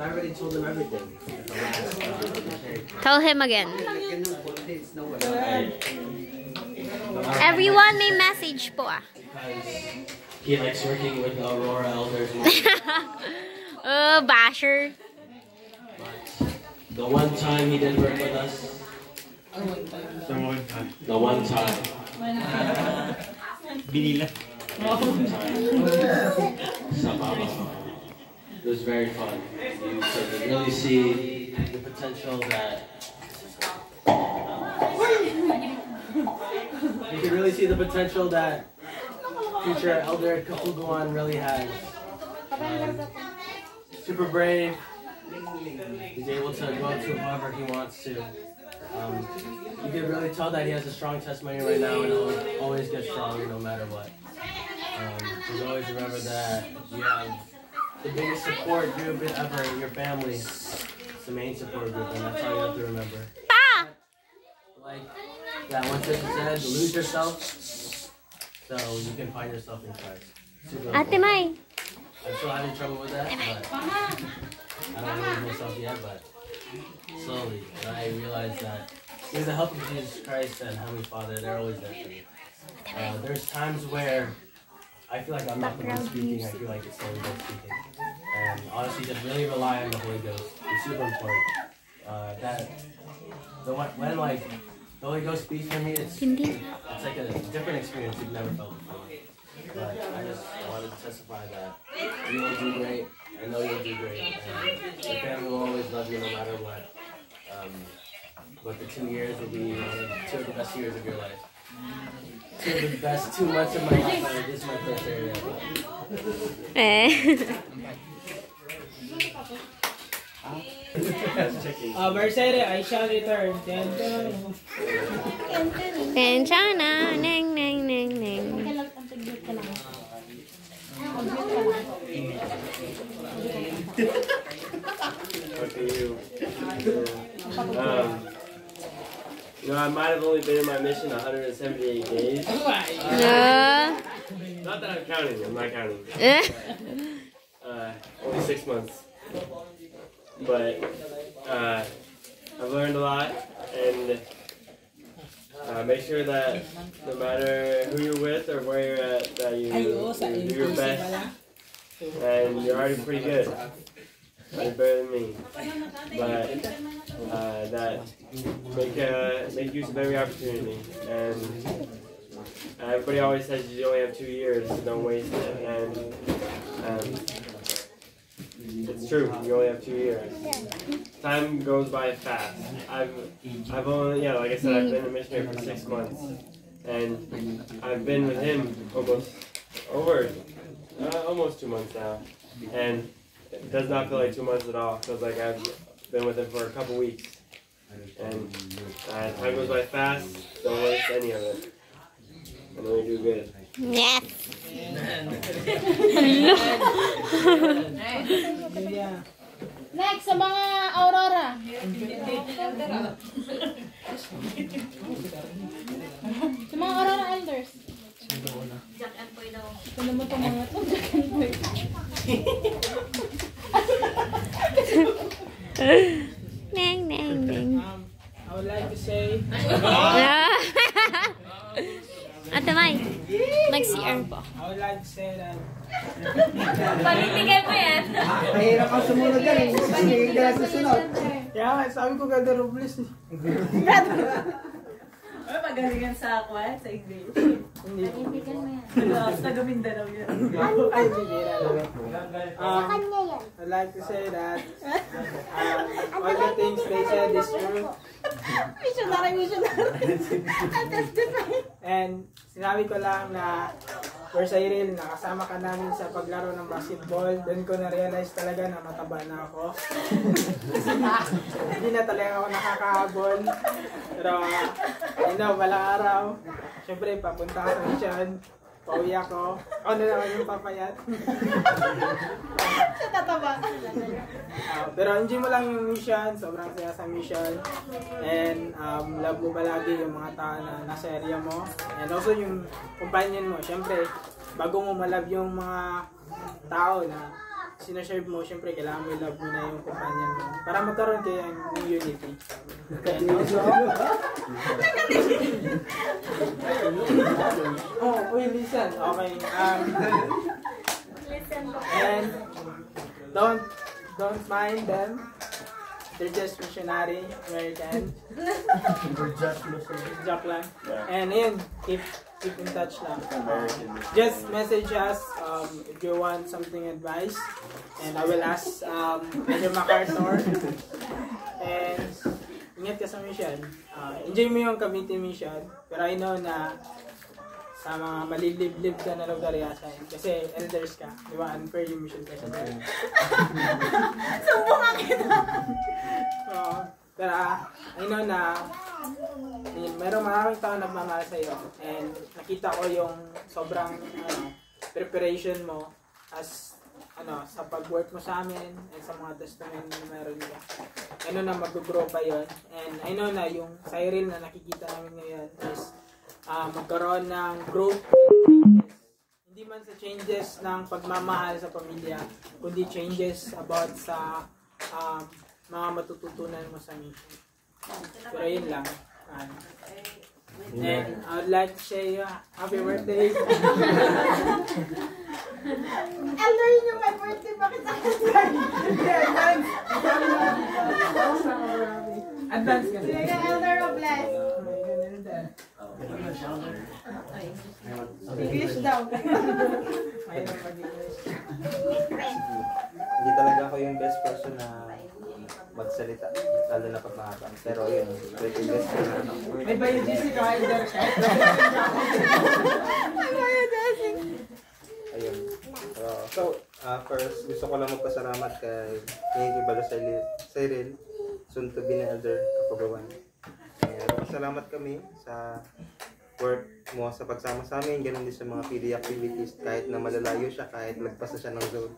I already told him everything. Tell him again. Everyone may message po ah. He likes working with the Aurora Elders. Oh, basher. But the one time he did work with us. The one time. Binila. It was very fun. You could really see the potential that you could really see the potential that future Elder Kafuguan really has. Super brave. He's able to go up to whoever he wants to. You can really tell that he has a strong testimony right now and always gets stronger no matter what. Just always remember that you have the biggest support group ever in your family. It's the main support group, and that's all you have to remember. Pa! Like that one sister said, lose yourself so you can find yourself in Christ. Ate Mai. I'm still having trouble with that, but I don't lose myself yet, but slowly. And I realize that with the help of Jesus Christ and Heavenly Father, they're always there for me. There's times where I feel like I'm not the one speaking, I feel like it's the Holy Ghost speaking. And honestly, just really rely on the Holy Ghost. It's super important. When like the Holy Ghost speaks for me, it's like a different experience you've never felt before. But I just wanted to testify that you will do great. I know you'll do great. And your family will always love you no matter what. But the 2 years will be two of the best years of your life. 2 of the best 2 months of my life. This is my first area. Mercedes, I shall return. Penchana, neng, neng, neng, neng. You know, I might have only been in my mission 178 days. No. Not that I'm counting, I'm not counting. Only 6 months. But I've learned a lot, and make sure that no matter who you're with or where you're at, that you do your best. And you're already pretty good. You're better than me. But that make use of every opportunity. And everybody always says you only have 2 years, so don't waste it. And it's true. You only have 2 years. Time goes by fast. I've only, like I said, I've been a missionary for 6 months, and I've been with him almost 2 months now, and it does not feel like 2 months at all. It feels like I've been with him for a couple weeks, and time goes by fast. Don't waste any of it. I know you do good. Yes. Next, sa mga Aurora. Sa mga Aurora Elders. Jack and Poy daw. Ano mo itong mga ito? Jack and Poy. Neng, neng, neng. I would like to say... Ate Mai, mag-CR po. I would like to say that... Panitigay mo yan. Mahirap ang sumunod yan eh. Hindi ka susunod. Kaya sabi ko Galder Robles eh. Ano magalingan sa aqua? Sa English? Hindi. Panitigyan mo yan. Taga Mindanao yan. Ay, bibira lang. I'd like to say that all the things they said is true. Missionary. I'll testify. And sinabi ko lang na for Cyril, nakasama ka namin sa paglaro ng basketball. Doon ko na-realize talaga na mataba na ako. Hindi na talaga ako nakakahabol. Pero, walang araw. Siyempre, papunta ka sa mission. Pauwi ako. Ako na naman yung papayat. Sa tataba. Pero enjoy mo lang yung mission. Sobrang saya sa mission. And love mo palagi yung mga tao na nasa area mo. And also yung companion mo. Siyempre, bago mo malove yung mga tao na sinashare mo, syempre kailangan mo i-love mo na yung companion mo para magkaroon kayo ng unity. And also, listen. Okay. And don't mind them. They're just missionary, American. Joke lang. And yun, keep in touch lang. Just message us if you want something advice. And I will ask Mr. MacArthur. And ingat ka sa mission. Enjoy mo yung Cavite mission. Pero I know na sa mga maliliblib ka na lugar yata yun. Kasi elders ka. Di ba? Unfair yung mission ka sa mga. Sumbungan kita. Pero I know na mayroong maraming tao nagmamahal sa iyo. And nakita ko yung sobrang preparation mo as sa pag-work mo sa amin and sa mga testimony na meron ka. I know na mag-grow pa yun. And I know na yung Cyril na nakikita namin ngayon is magkaroon ng growth and changes. Hindi man sa changes ng pagmamahal sa pamilya, kundi changes about sa mga matututunan mo sa mission. Pero yun lang. And I would like to say happy birthday. Elder, yun yung my birthday. Bakit ako? Advance ka din. Elder of bless. English daw. Hindi talaga ako yung best person na magsalita, lalo na pag mahaba. Pero yun, pwede best person na ako. May biodiesel ka, Elder. Ayun. First, gusto ko lang magpasalamat kay Ibalo Cyril, soon to be ni Elder Kapagawan. Salamat kami sa work mo sa pagsama sa amin, ganun din sa mga PD activities, kahit na malalayo siya, kahit lagpas na siya ng zone.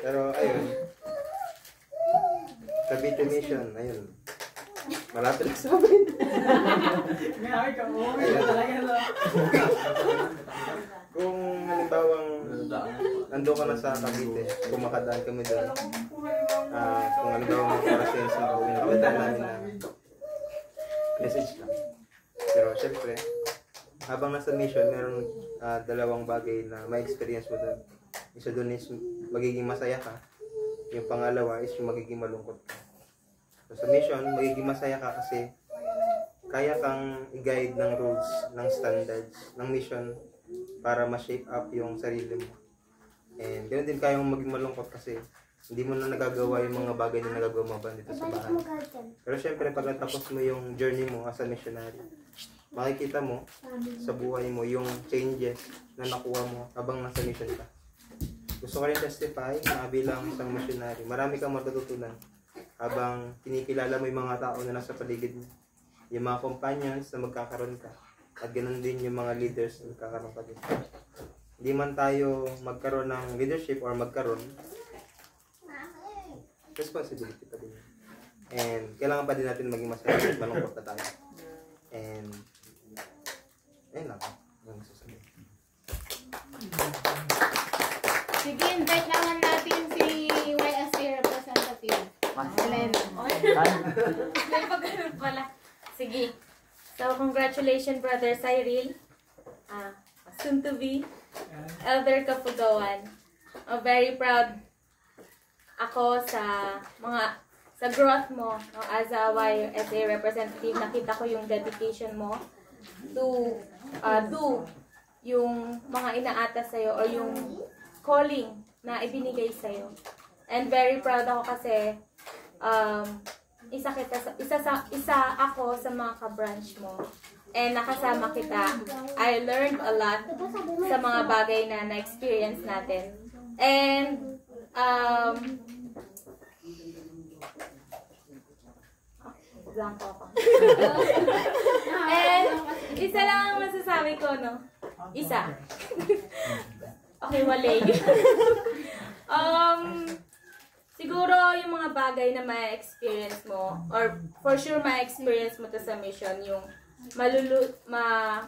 Pero ayun, Cavite Mission, ayun. Malapit lang sa amin. Kung halimbawang nandun ka na sa Cavite, kung makadaan kami doon, kung halimbawang magparasin sa gawin, nakadaan namin na message lang. Pero syempre, habang nasa mission, meron dalawang bagay na may experience mo doon. Isa doon is magiging masaya ka. Yung pangalawa is yung magiging malungkot ka. So, sa mission, magiging masaya ka kasi kaya kang i-guide ng rules, ng standards, ng mission para ma-shape up yung sarili mo. And ganoon din kaya mong maging malungkot kasi hindi mo na nagagawa yung mga bagay na nagagawa mo dito sa bahay. Pero syempre, pag natapos mo yung journey mo as a missionary, makikita mo sa buhay mo yung changes na nakuha mo habang nasa mission ka. Gusto ko rin testify na bilang isang missionary, marami kang matututunan habang kinikilala mo yung mga tao na nasa paligid mo. Yung mga companions na magkakaroon ka. At ganoon din yung mga leaders na magkakaroon ka din. Hindi man tayo magkaroon ng leadership or magkaroon, responsibility pa din. And kailangan pa din natin maging masaya at malungkot na tayo. And ayun lang. Yung sasabihin. Sige, invite naman natin si YSA representative. Elena. May pagkaroon pala. Sige. So, congratulations, Brother Cyril. Soon to be Elder Kapagawan. Very proud ako sa growth mo as a YSA representative. Nakita ko yung dedication mo to do yung mga inaatas sa'yo or yung calling na ibinigay sa'yo. And very proud ako kasi isa ako sa mga ka-branch mo. And nakasama kita. I learned a lot sa mga bagay na na-experience natin. And blanco ako. And isa lang ang masasabi ko, no? Isa. Okay, walay. Siguro yung mga bagay na may experience mo, or for sure may experience mo to sa mission, yung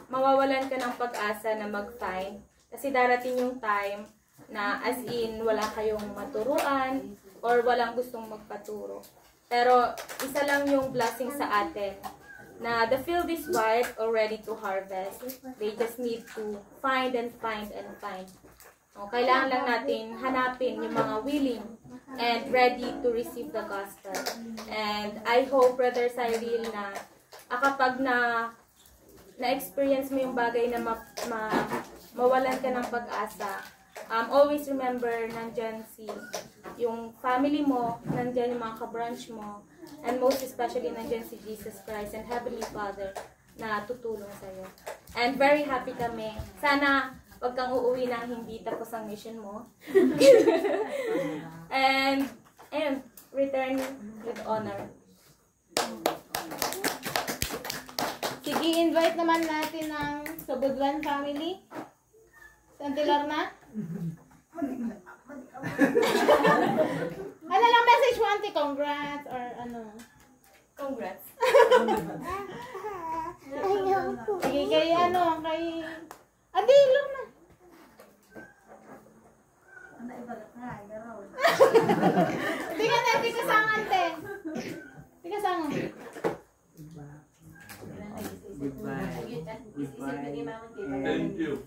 mawawalan ka ng pag-asa na mag-find Kasi darating yung time na as in wala kayong maturuan or walang gustong magpaturo. Pero isa lang yung blessing sa atin na the field is white or ready to harvest. They just need to find and find and find. O, kailangan lang natin hanapin yung mga willing and ready to receive the gospel. And I hope, Brother Cyril, na kapag na-experience mo yung bagay na mawalan ka ng pag-asa, always remember, nandyan yung family mo, nandyan yung mga ka-branch mo, and most especially nandyan si Jesus Christ and Heavenly Father na tutulong sa'yo. And very happy kami. Sana wag kang uuwi na hindi tapos ang mission mo. And return with honor. Sige, invite naman natin ang Subudwan family. Santi Lorna. Ano lang message mo, Auntie? Congrats or ano? Congrats. Sige, kay Auntie Lorna. Tingnan natin, tika sang, Ante. Tika sang. Goodbye. Thank you.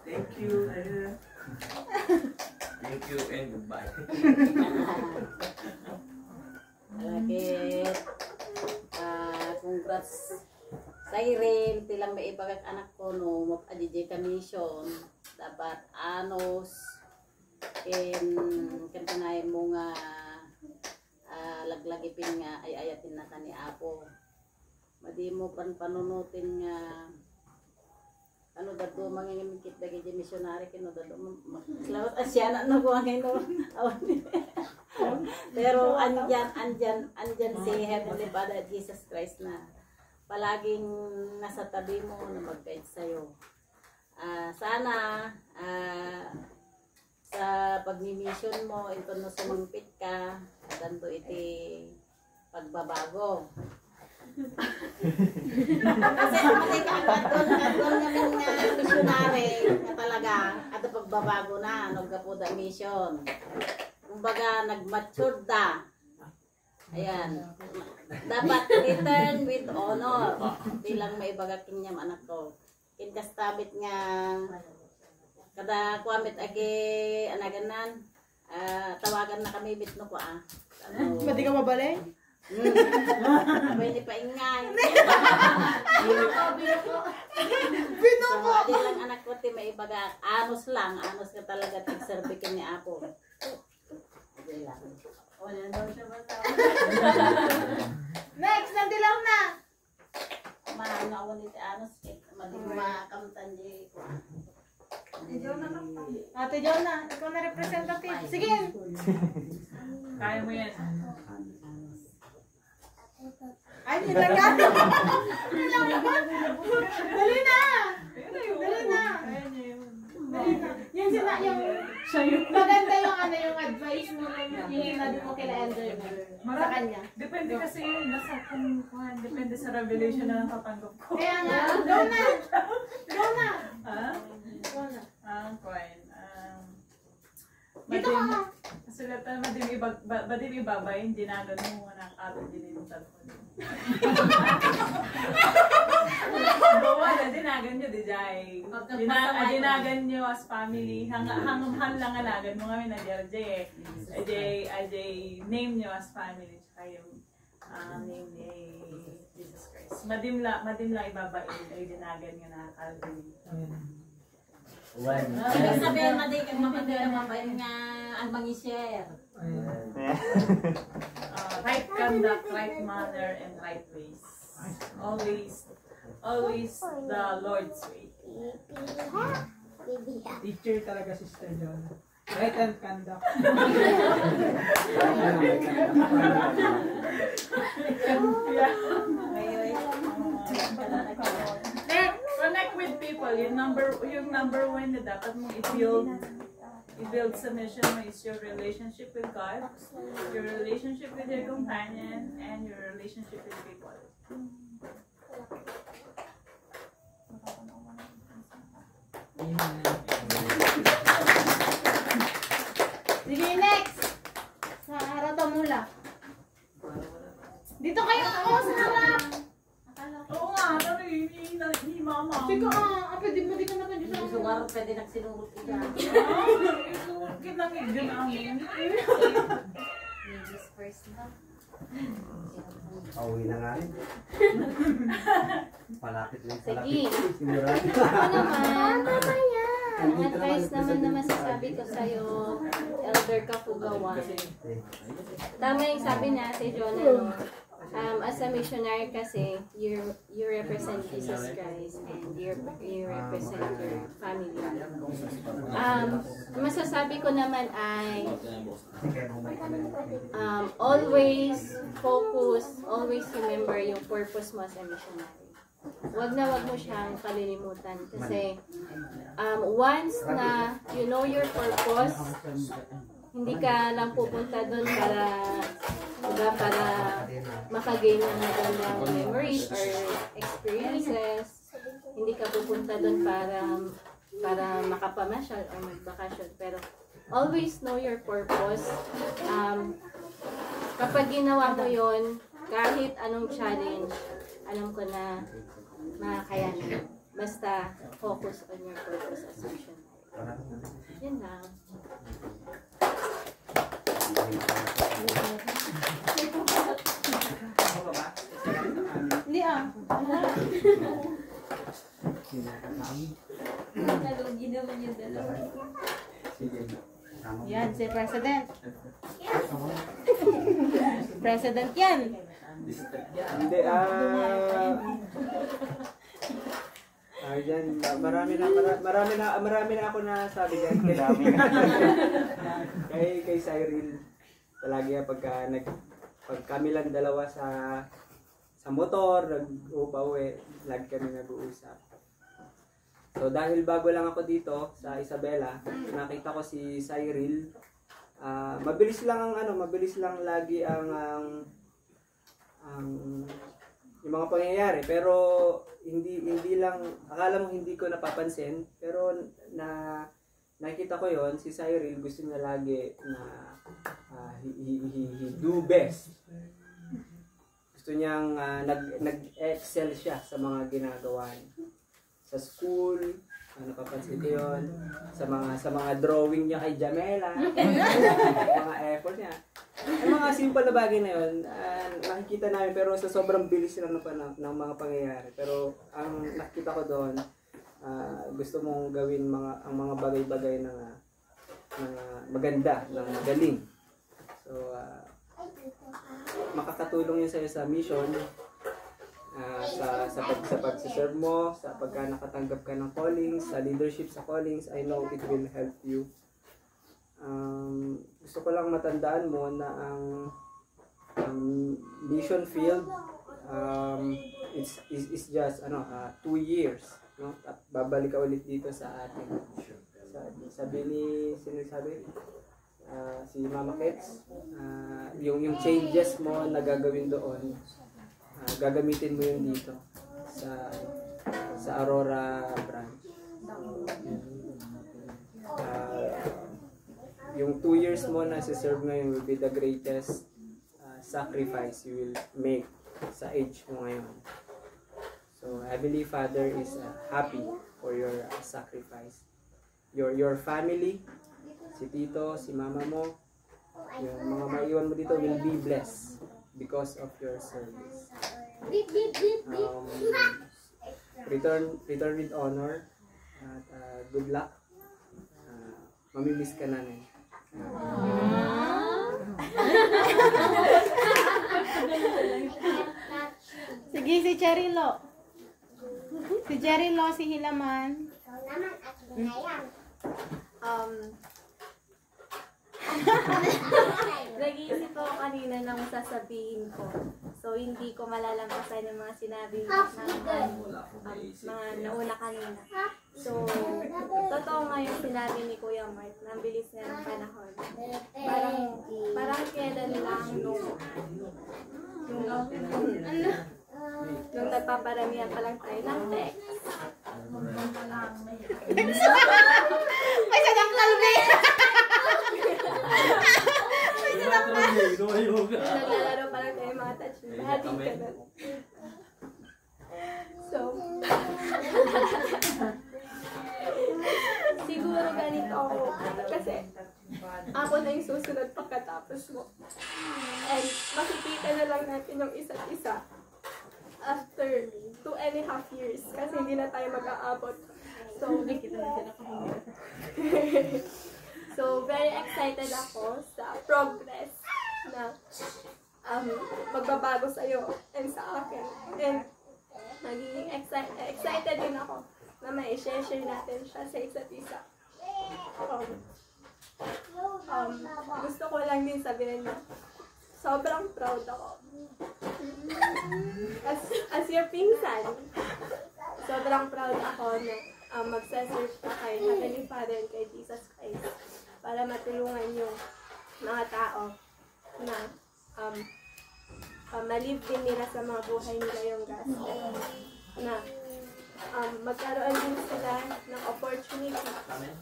Thank you. Thank you and goodbye. Alakit. Congrats. Cyril, tilang may ibagak anak ko no, mapajijay ka mission. Dapat anos. Kantanay mo nga laglagipin nga ay ayatin na ka ni Apo. Madi mo panunutin nga ano dado mangingimikit dagi di missionary kino dado salawat asya na no kuangin no. Pero andyan si Heavenly Father Jesus Christ na palaging nasa tabi mo na mag-guide sa'yo. Sana sa pagmi-mission mo, ito no sumangpit ka, danto iti pagbabago. Kasi kadon namin nga missionary na talaga at pagbabago na nagkapuda mission. Kumbaga nag-mature da. Ayan. Dapat return with honor. Bilang may ibagaking niyam anak ko. Kinkastabit nga kada kuamit agi anaganan. Tawagan na kami bitno ko Pwede ka mabalay? Abay ni paingay. Binuko! So, adi lang anak ko ti may ibaga. Anos lang. Anos ka talaga tig-servikin ni Apo. Adi lang. Wala daw siya bata. Next, Santi Lorna. Maano ni ti Anos. Makamtan di ko. Ate Jonah, ikaw na representative. Sige. Kaya mo yan. Ay, nilagay. Dali na. Dali na. Dali na. Yan sila yung maganda yung advice mo yung hinad mo kila Elder sa kanya. Depende kasi nasa kung depende sa revelation na natatanggap ko. Kaya nga, go na. Go na. Ha? Go na. Coin. Dito ka nga. Kasulatan, madim ibabay, hindi na gano'n mo na kato dininutan ko. Bawa na, dinagan nyo, Dijay. Dinagan nyo as family. Hangam lang alagan mo kami na Jay. Ajay, name nyo as family. Tsaka yung name ni Jesus Christ. Madim lang ibabay, ay dinagan nyo na Calvary. Ibig sabihin, madi kang mapagdarababayin nga ang mangi-share. Right conduct, right manner, and right ways. Always the Lord's way. Teacher talaga si Sister John. Right and conduct. Connect with people. Yung number one na dapat mong i-build sa mission mo is your relationship with God, your relationship with your companion, and your relationship with people. Sige, next. Sa Rata Mula. Dito kayo ako sa harap. Oo nga, sabi ni mama. Sige pwede mo di ka naman dyan sa Sugar, pwede nagsinuhot ka dyan. Kita nga dyan amin. Ladies first na. Pauwi na nga rin. Palapit lang. Sige. Sigurado. Ako naman, ang advice naman na masasabi ko sa'yo, Elder Kapugawan. Tama yung sabi niya si John, as a missionary kasi, you represent Jesus Christ and you represent your family. Masasabi ko naman ay always focus, always remember yung purpose mo as a missionary. Wag mo siyang kalilimutan kasi once na you know your purpose, hindi ka lang pupunta doon para makagain ng magandang memories or experiences. Hindi ka pupunta doon para makapamasyal or magbakasyon. Pero always know your purpose. Kapag ginawa mo yon, kahit anong challenge, alam ko na makakayanan. Basta focus on your purpose as a missionary. Yun lang. Hindi Nalugi naman yung dalawa. Yan, si President. President yan. Hindi, yan, marami na ako na sabi dyan. Kay Cyril, palagi pag kami lang dalawa sa motor, nag-upa-uwi, lagi kami nag-uusap. So dahil bago lang ako dito sa Isabela, nakita ko si Cyril. Mabilis lang lagi ang yung mga pangyayari, pero hindi lang, akala mo hindi ko napapansin, pero nakita ko yon si Cyril gusto niya lagi na he do best. Gusto niyang nag-excel siya sa mga ginagawa niya. Sa school, napapansin ko yun. Sa mga drawing niya kay Jamela, mga effort niya. Ang mga simple na bagay na yun, nakikita namin, pero sa sobrang bilis lang ng mga pangyayari. Pero ang nakita ko doon, gusto mong gawin ang mga bagay-bagay na maganda, na magaling. So, makakatulong yun sa'yo sa mission, sa pag-serve mo, sa pagka nakatanggap ka ng callings, sa leadership sa callings. I know it will help you. Gusto ko lang matandaan mo na ang mission field is just 2 years, no? At babalik ka ulit dito sa atin. Sabi ni si Mama Kets, yung changes mo na gagawin doon, gagamitin mo yun dito sa Aurora branch. Yung 2 years mo na si-serve ngayon will be the greatest sacrifice you will make sa age mo ngayon. So Heavenly Father is happy for your sacrifice. Your family, si Tito, si Mama mo, yung mga maiwan mo dito will be blessed because of your service. Return with honor at good luck. Mamimiss ka namin. Sige, si Cherilo. Si Cherilo, si Hilaman. Nag-iisip ako kanina ng sasabihin ko. So, hindi ko malalampasan yung mga sinabi mga nauna kanina. So, totoo nga yung sinabi ni Kuya Mark, na ang bilis na ng panahon. Parang kailan lang nung nagpaparamihan pa lang tayo ng text. May sadang kalbi! May sadang kalbi! Naglalaro pa lang tayo mga touch. Hati ka na. So, siguro ganito ako. Kasi, ako na yung susunod pagkatapos mo. And makikita na lang natin yung isa't isa after 2.5 years. Kasi hindi na tayo mag-aabot. So, so very excited ako sa progress na magbabago sa'yo and sa akin. And magiging excited din ako na may share natin siya sa isa't isa. Gusto ko lang din sabihin na sobrang proud ako. As your pinsan, sobrang proud ako na magsasearch pa kay Heavenly Father and kay Jesus Christ para matulungan yung mga tao na malive din nila sa mga buhay nila yung gospel. Na magkaroon din sila ng opportunity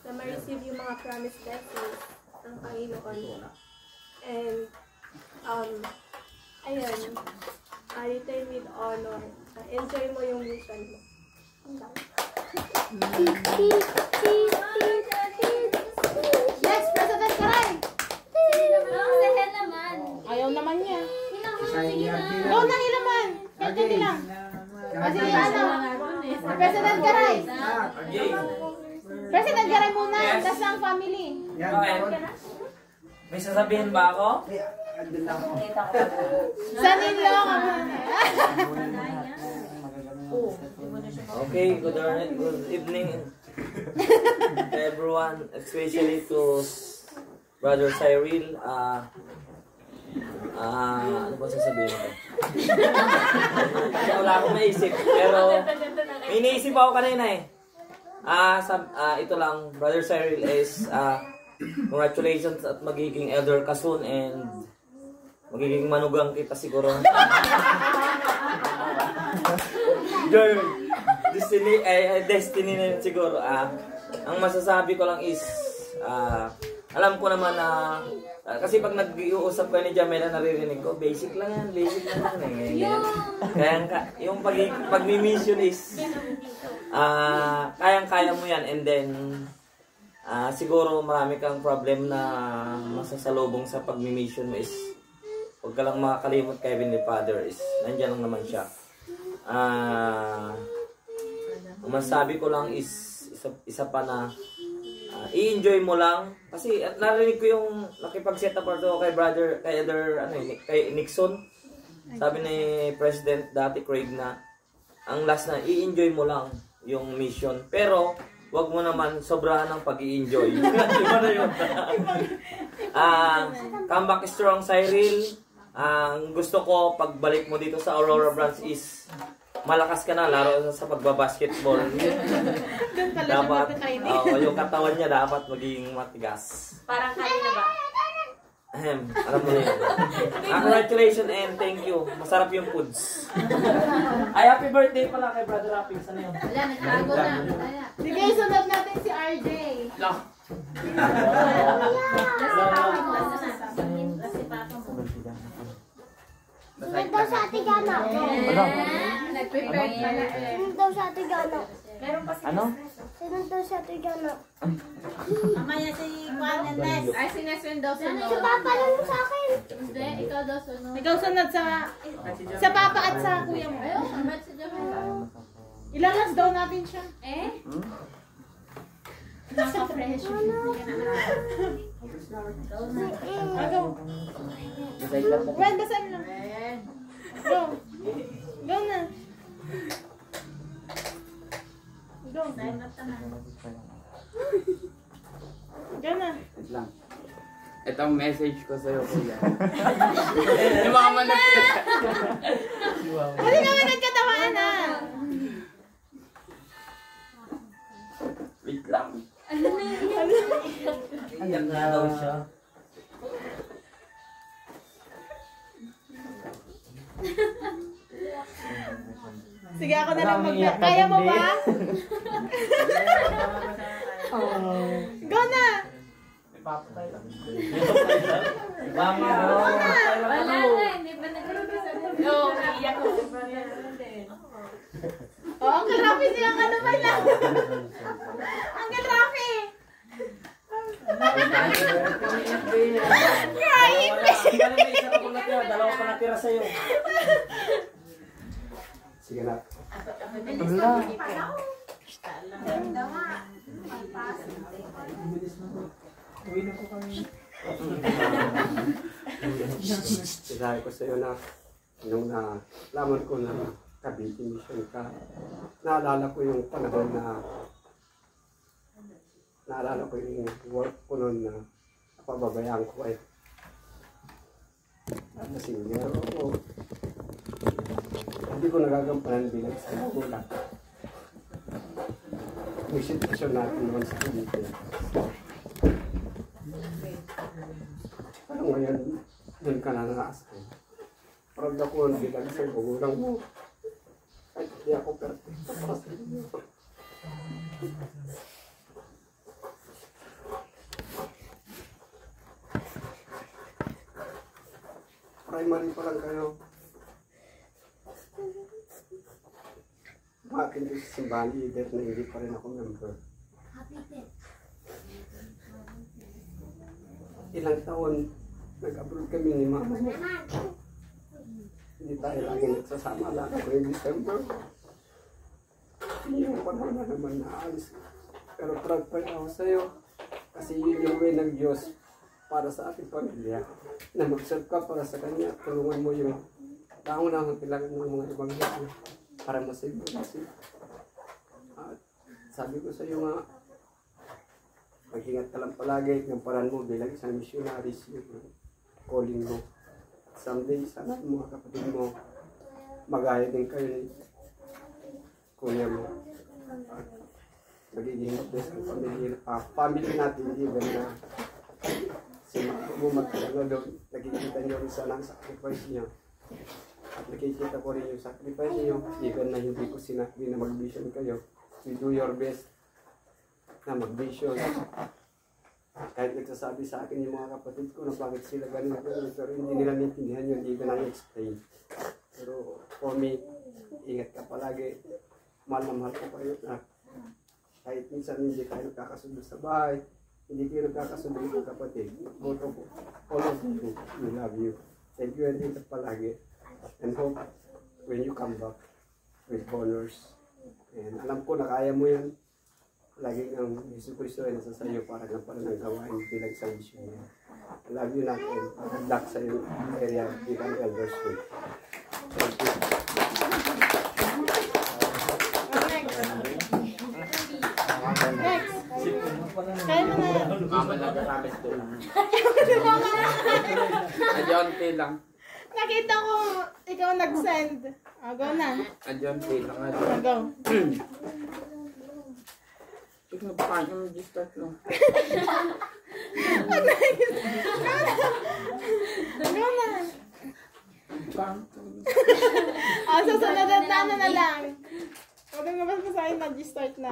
na ma-receive yung mga promised blessings ng Panginoon. And, ayun, return with honor. Enjoy mo yung mission mo. Yes, President Karay! Ayaw naman niya. Go na Hilaman! Kahit lang. Kasi ano, President Karay. President Karay muna, tas ang family. May sasabihin ba ako? Sanin lang. Okay, good evening to everyone, especially to Brother Cyril. Ano ba sasabihin ko? Wala akong maisip, pero may iniisip ako kanina eh. Ito lang, Brother Cyril is congratulations at magiging elder ka soon and magiging manugang kita siguro. Destiny na yun siguro. Ang masasabi ko lang is alam ko naman na kasi pag nag-iusap ko ni Jamela, naririnig ko, basic lang yan Kaya yung pag-mission is kayang-kaya mo yan, and then siguro marami kang problem na masasalubong sa pag-mission mo is huwag ka lang makakalimot kay Heavenly Father is nandiyan lang naman siya. Ang masasabi ko lang is isa pa na i-enjoy mo lang kasi narinig ko yung nakipag-set up ako kay Nixon. Sabi ni President dati Craig na ang last na i-enjoy mo lang yung mission, pero wag mo naman sobrahan ng pag-i-enjoy. Iba na yun. Come back strong, Cyril. Ang gusto ko pagbalik mo dito sa Aurora branch is malakas ka na, laro sa pagbabasketball. Dapat, yung katawan niya dapat maging matigas. Parang kanina ba? Alam mo na yun. Congratulations and thank you. Masarap yung foods. Ay, happy birthday pala kay Brother Rapping. Sana yun? Wala, nagtago na. Sige, sunod natin si RJ. Sunod daw sa Ate Gano. Nag-prepare ka na. Sunod daw sa Ate Gano. Meron pa Ano? Sunod daw sa Ate Gano. Mamaya si Juan and Nes. Ay, si Neswin daw sunod. Si Papa lang sa akin. Hindi, ikaw daw sunod. Ikaw sunod sa Papa at sa kuya mo. Ayaw, ba't si Jamel? Ilalas daw natin siya. Naka-fresh. Agaw. Wen, basan lang. Go. Go na. Go. Go na. Ito ang message ko sa'yo, kuya. Yung mga managkat. Hindi kami nagkatamaan na. Wait lang. Ayan na daw siya. Sige, ako na lang Kaya mo ba? Go na! Mama, Wala na, hindi ba nag-umpisa na? Oo, iyak ko. Oh, Uncle Rafi silang ano ba lang? Uncle Rafi! Crying! Dalawa pa natira sa'yo. Sige na. Sabi ko sa'yo na nung nalaman ko na Cavite Mission ka, naalala ko yung panahon na naalala ko yung work ko noon na pababayaan ko ay senior ako. Hindi ko nagagampanan bilang sa magulang. May sitwasyon natin naman sa Cavite. Pero ngayon, doon ka na naasahan. Parang ako ang bilang sa magulang mo. Kahit hindi ako perfecto para sa inyo. Primary pa lang kayo. Bakit yung simbahan leader na hindi pa rin ako member? Ilang taon nag-abroad kami ni mama mo. Hindi tayo lagi nagsasama lang ako yung December. Yung panahon na naman naalis. Pero proud pa rin ako sa'yo. Kasi yun yung way ng Diyos para sa ating pamilya. Na mag-serve ka para sa Kanya. Tulungan mo yung pangunahang kailangan ng mga ibang hito para masave mo kasi. At sabi ko sa iyo nga, mag-ingat ka lang palagi ng paraan mo bilang isang missionaries yung calling mo. Someday, sana yung mga kapatid mo, mag-aya din kayo ni kuya mo. At magiging best ang family natin, even na si mo magkakala doon, nakikita niyo rin sana ang sacrifice niya. At nakikita ko rin yung sacrifice niyo, even na hindi ko sinabi na mag-vision kayo. You do your best na mag-vision. Kahit nagsasabi sa akin yung mga kapatid ko na bakit sila ganun, pero hindi nila naintindihan yun, hindi ko na-explain. Pero for me, ingat ka palagi. Mahal na mahal ko kayo na kahit minsan hindi tayo nagkakasundo sa bahay, hindi kayo nagkakasundo yung kapatid. Both of all of you, we love you. Thank you and ingat palagi. And hope when you come back with honors. And alam ko na kaya mo yan. Laging ang Yesu Cristo ay nasa sayo para ng ng gawain bilang sa mission niya. I love you na and good luck sa iyong area bilang elders week. Thank you. Next. Kaya mo na yan. Mama nag-rames doon. Adyonte lang. Nakita ko ikaw nag-send. Go na. Adyonte lang. Go. Tignan pa kayo mag-start lang. Go na. Sa sunod na lang. Huwag nga ba sa akin nag-start na.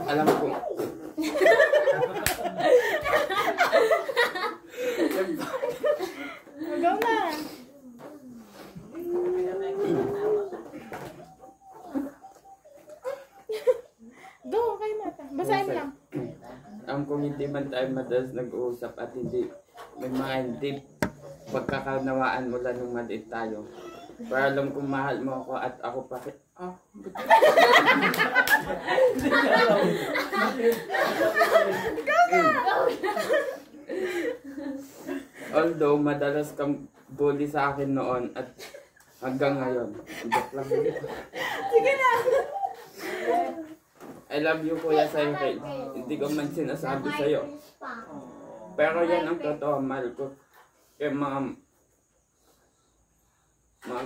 Alam ko. Go na. Go, kayo mata. Basahin mo lang. Alam kong hindi man tayo madalas nag-uusap at hindi may mga hindi pagkakaunawaan mula nung maliit tayo. Pero alam kong mahal mo ako at ako pa Although madalas kang bully sa akin noon at hanggang ngayon. Sige na. I love you, Kuya Cyril. Hindi ko man sinasabi sa'yo. Pero yan ang totoo, mahal ko. Kaya mga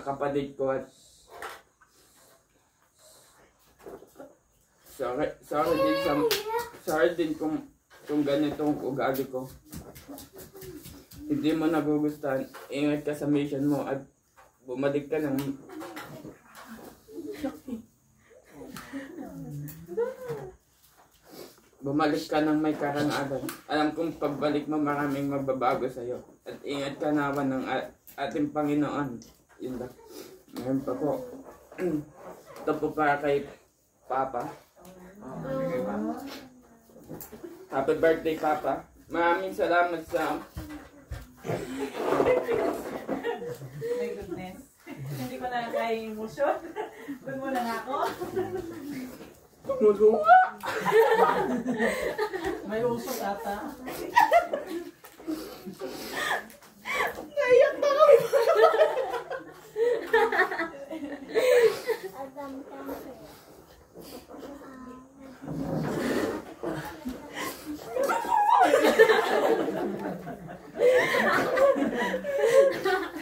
kapatid ko at sorry din kung ganitong ugali ko. Hindi mo nagugustuhan. Ingat ka sa mission mo at bumalik ka ng may karangalan. Alam kong pagbalik mo maraming magbabago sa'yo. At ingat ka naman ng ating Panginoon. Yun lang. Ngayon pa po. Ito po para kay Papa. Happy birthday, Papa. Maraming salamat sa... My goodness. Hindi ko na kaya yung emosyon. Doon mo lang ako. Tumulunga! May usok ata. Naiyak na kami.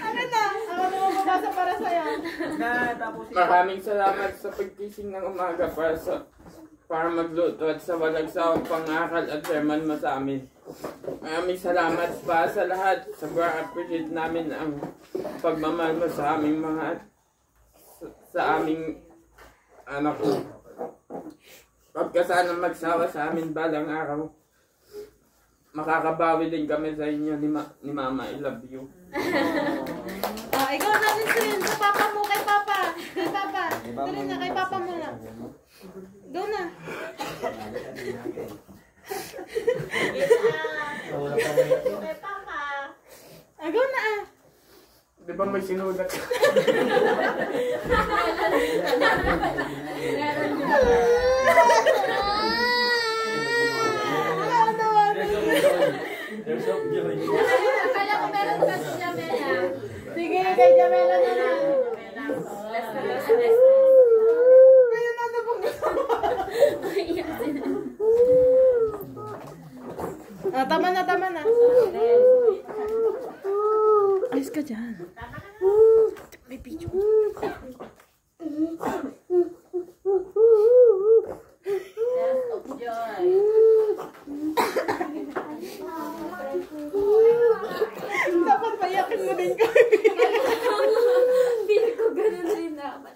Ano na? Ano mo mabasa para sa'yo? Maraming salamat sa pagkising ng umaga para magluto at sa walang sawang pangaral at sermon mo sa amin. Maraming salamat pa sa lahat. Sobrang appreciate namin ang pagmamahal mo sa aming sa aming anak ko. Huwag ka sana magsawa sa amin balang araw. Makakabawi din kami sa inyo ni Mama. I love you. Ikaw natin sa papa mo, kay papa. Kay papa. Dali na, kay papa mo na. Go na. Kay papa. Go na ah. Di ba may sinulat? Akala ko meron ka si Jamela. Sige, kay Jamela na lang. Kaya na pong gusto mo. Tama na. Ayos ka dyan. May picture. Dapat payakin mo din kami. Hindi ko ganun rin dapat.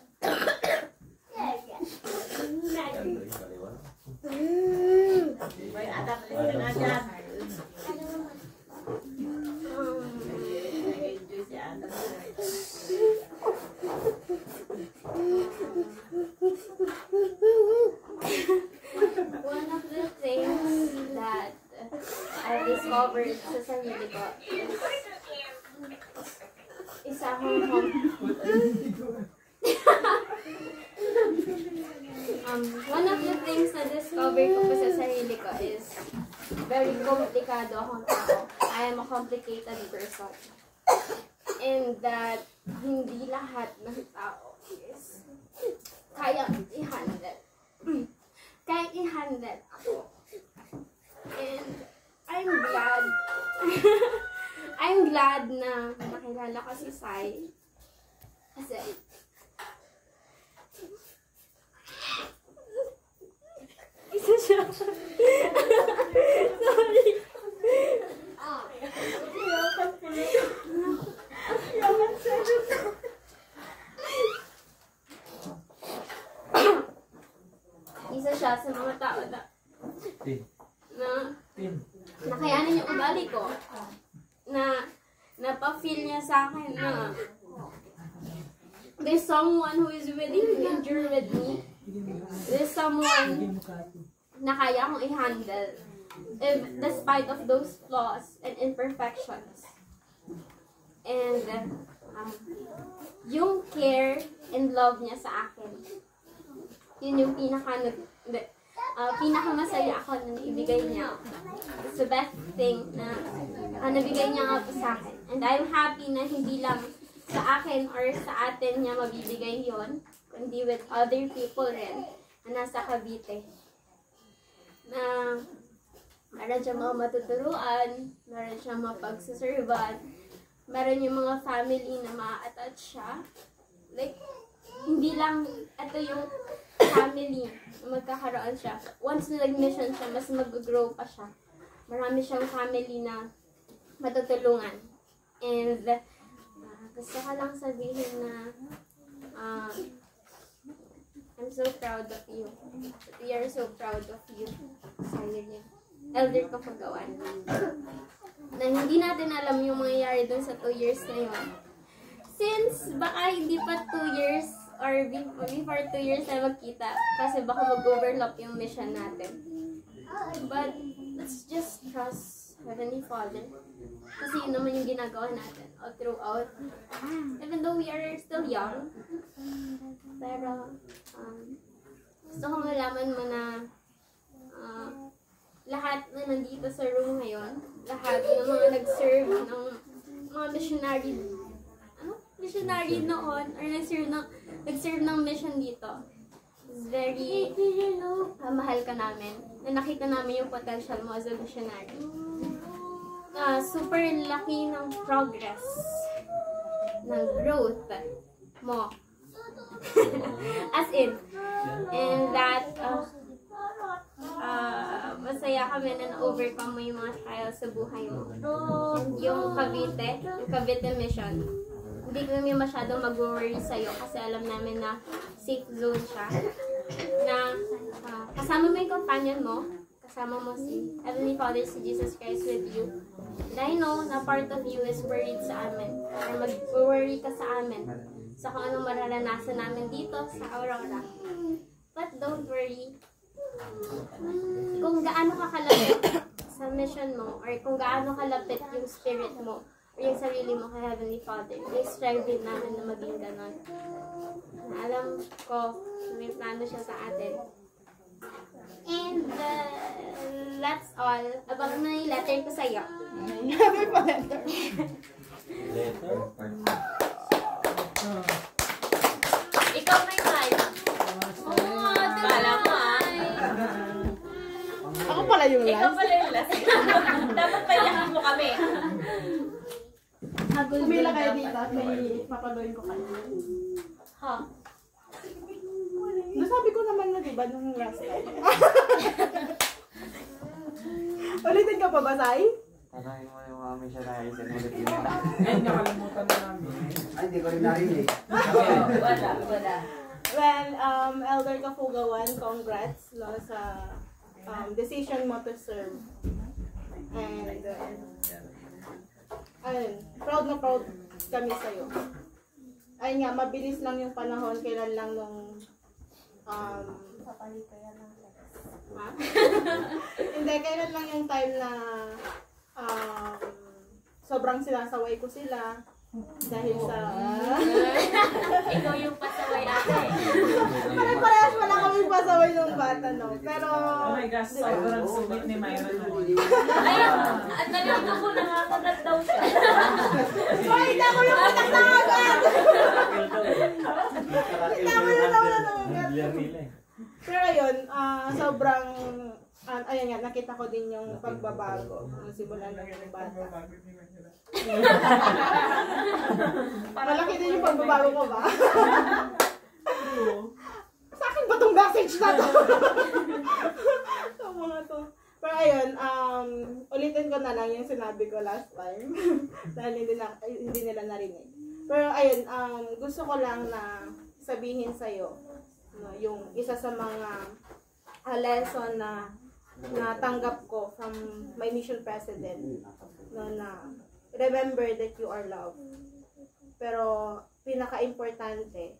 One of the things that I discovered sa sarili ko is one of the things na discover ko pa sa sarili ko is very komplikado akong tao. I am a complicated person. And that hindi lahat ng tao is kayang i-handle. Kayang i-handle ako. And I'm glad I'm glad na nakilala ko si Sai. Kasi isa siya. Sorry. Isa siya sa mga tao na nakayanan yung ugali ko, na napafeel niya sa akin na there's someone who is willing to endure with me. There's someone na kaya kong i-handle despite of those flaws and imperfections. And yung care and love niya sa akin, yun yung pinakamasaya ako na naibigay niya. It's the best thing na nabigay niya nga po sa akin. And I'm happy na hindi lang sa akin or sa atin niya mabibigay yon, kundi with other people rin na nasa Cavite. Na meron siyang mga matuturuan, meron siyang mapagsaservan, meron yung mga family na ma-attach siya. Like, hindi lang ito yung family na magkakaroon siya. Once na nag-mission siya, mas mag-grow pa siya. Marami siyang family na matutulungan. And gusto ko lang sabihin na I'm so proud of you. We are so proud of you, Cyril. Elder Kapagawan. Na hindi natin alam yung mangyayari dun sa 2 years na yun. Since baka hindi pa 2 years or before 2 years na magkita kasi baka mag-overlap yung mission natin. But let's just trust Heavenly Father. Kasi yun naman yung ginagawa natin all throughout. Even though we are still young. Pero gusto ko malaman mo na lahat na nandito sa room ngayon, lahat ng mga nag-serve ng mga missionary noon or nag-serve ng mission dito. Very mahal ka namin. Na nakita namin yung potential mo as a missionary. Super laki ng progress, ng growth mo. As in, and that masaya kami na na-overcome mo yung mga trials sa buhay mo. Yung Cavite mission, hindi kami masyadong mag-worry sa'yo kasi alam namin na safe zone siya. Na kasama mo yung companion mo, kasama mo si Heavenly Father, si Jesus Christ with you. And I know na part of you is worried sa amin. Or mag-worry ka sa amin sa kung anong mararanasan namin dito sa Aurora. But don't worry. Kung gaano ka kalapit sa mission mo, or kung gaano kalapit yung spirit mo, or yung sarili mo kay Heavenly Father, i-strive din namin na maging ganon. Alam ko, may plano siya sa atin. And that's all. Abang na yung letter ko sa'yo. Happy pa letter. Letter? Ikaw may time. Kala mo Ako pala yung last. Ikaw pala yung last. Dapat pailahin mo kami. Kumila kayo dito at may papaluin ko kayo. Ha? Nasabi ko naman na diba nung last time. Ulitin ka pa ba, Sai? Tanahin mo yung mga missionary sa ulitin mo. Ay, nakalimutan na namin. Ay, hindi ko rin narinig. Wala. Well, Elder Kafugawan, congrats no, sa decision mo to serve. And ayun, proud na proud kami sa'yo. Ayun nga, mabilis lang yung panahon, kailan lang nung hindi, kailan lang yung time na sobrang sinasaway ko sila dahil sa Ikaw yung pasaway ate. parehas wala kaming pasaway ng bata, no? Pero Oh my gosh, sobrang sweet ni Myron noon. Ayun, at nalito ko nakakagat daw siya. Wait, ako yung pataktakan! Pero ayun, sobrang ayun nga, nakita ko din yung pagbabago nung simulan ng yung bata. Malaki din yung pagbabago ko ba? Sa akin ba tong message na to? Sa mga to. Pero ayun, ulitin ko na lang yung sinabi ko last time. Dahil hindi nila narinig. Pero ayun, gusto ko lang na sabihin sa'yo, no, yung isa sa mga lesson na natanggap ko from my mission president, no, na remember that you are loved. Pero pinaka-importante,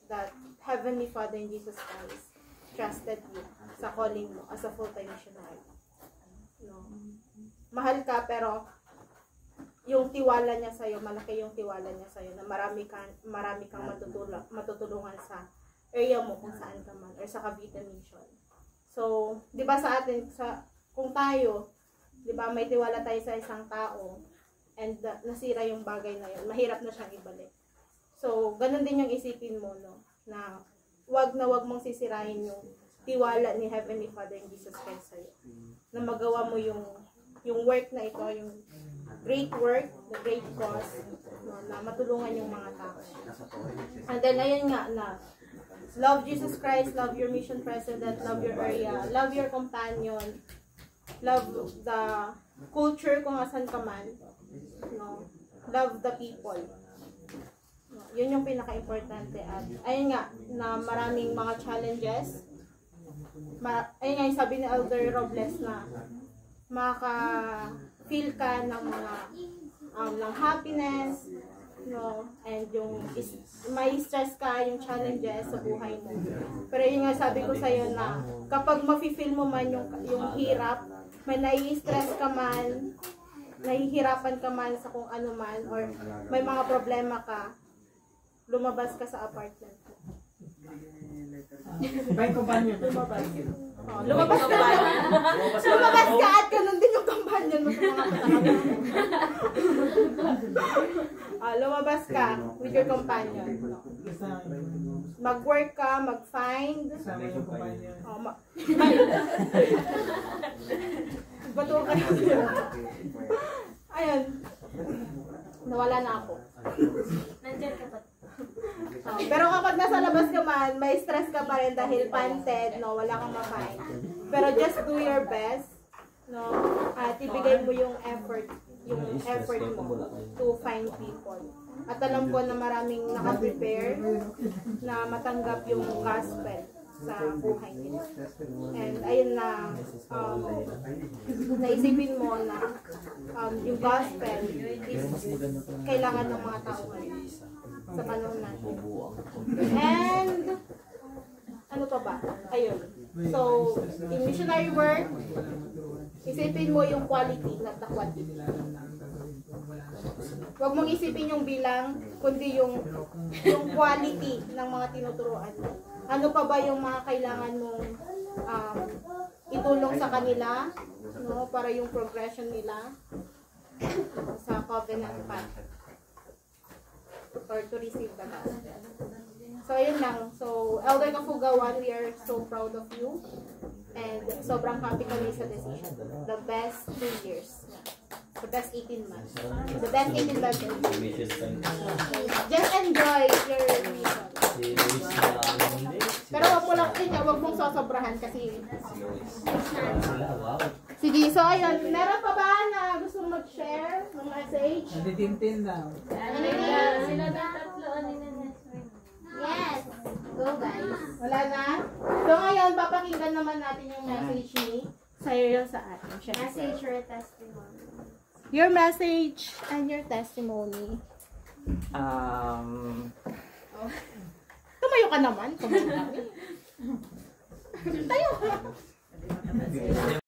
that Heavenly Father in Jesus Christ trusted you sa calling mo as a full-time missionary. No. Mahal ka, pero yung tiwala niya sa'yo, malaki yung tiwala niya sa'yo, na marami kang matutulungan sa area mo kung saan ka man, or sa Cavite Mission. So, di ba sa atin, kung tayo, di ba may tiwala tayo sa isang tao, and nasira yung bagay na yun, mahirap na siyang ibalik. So, ganun din yung isipin mo, no, na wag mong sisirahin yung tiwala ni Heavenly Father in Jesus Christ sa'yo. Na magawa mo yung work na ito, yung great work, the great cause, no, na matulungan yung mga tao. And then, ayun nga, na love Jesus Christ, love your mission president, love your area, love your companion, love the culture kung asan ka man, no? Love the people. Yun yung pinaka-importante. At ayun nga, na maraming mga challenges. Ayun nga yung sabi ni Elder Robles na maka-feel ka ng mga ng happiness, no? And yung may stress ka, yung challenges sa buhay mo. Pero yun nga sabi ko sa'yo na kapag mafe-feel mo man yung hirap, may nai-stress ka man, nahihirapan ka man sa kung ano man, or may mga problema ka, lumabas ka sa apartment. Iba'y kumpanyo. Lumabas ka. Lumabas ka at ganun din yung companion mo sa mga kasama. Lumabas ka with your companion. Mag-work ka, mag-find. Kasama yung kumpanyo. Bato ka na. Ayun. Nawala na ako. Nandiyan ka pa. Pero kapag nasa labas ka man, may stress ka pa rin dahil panted, no, wala kang ma-find. Pero just do your best, no, at ibigay mo yung effort mo to find people. At alam ko na maraming naka-prepare na matanggap yung gospel sa buhay nila. And ayun na, naisipin mo na yung gospel is kailangan ng mga tao ngayon sa panahon natin. And ano pa ba? Ayun. So, in missionary work, isipin mo yung quality, not the quantity. Huwag mong isipin yung bilang, kundi yung quality ng mga tinuturuan mo. Ano pa ba yung mga kailangan mong itulong sa kanila, no, para yung progression nila sa covenant path or to receive the gospel. So, ayun lang. So, Elder Kafugawan, we are so proud of you. And sobrang happy kami sa decision. The best 2 years. The best 18 months. The best 18 months. Just enjoy your mission. Pero wag mong sosobrahan kasi. Sige, so ayun. Meron pa ba na gusto mag-share ng message? Naditintin daw. Sila na tatlo. Yes! Go guys! Wala na? So ngayon, papakinggan naman natin yung message ni Cyril sa atin. Message or testimony? Your message and your testimony. Tumayo ka naman. Tumayo ka. Tayo ka.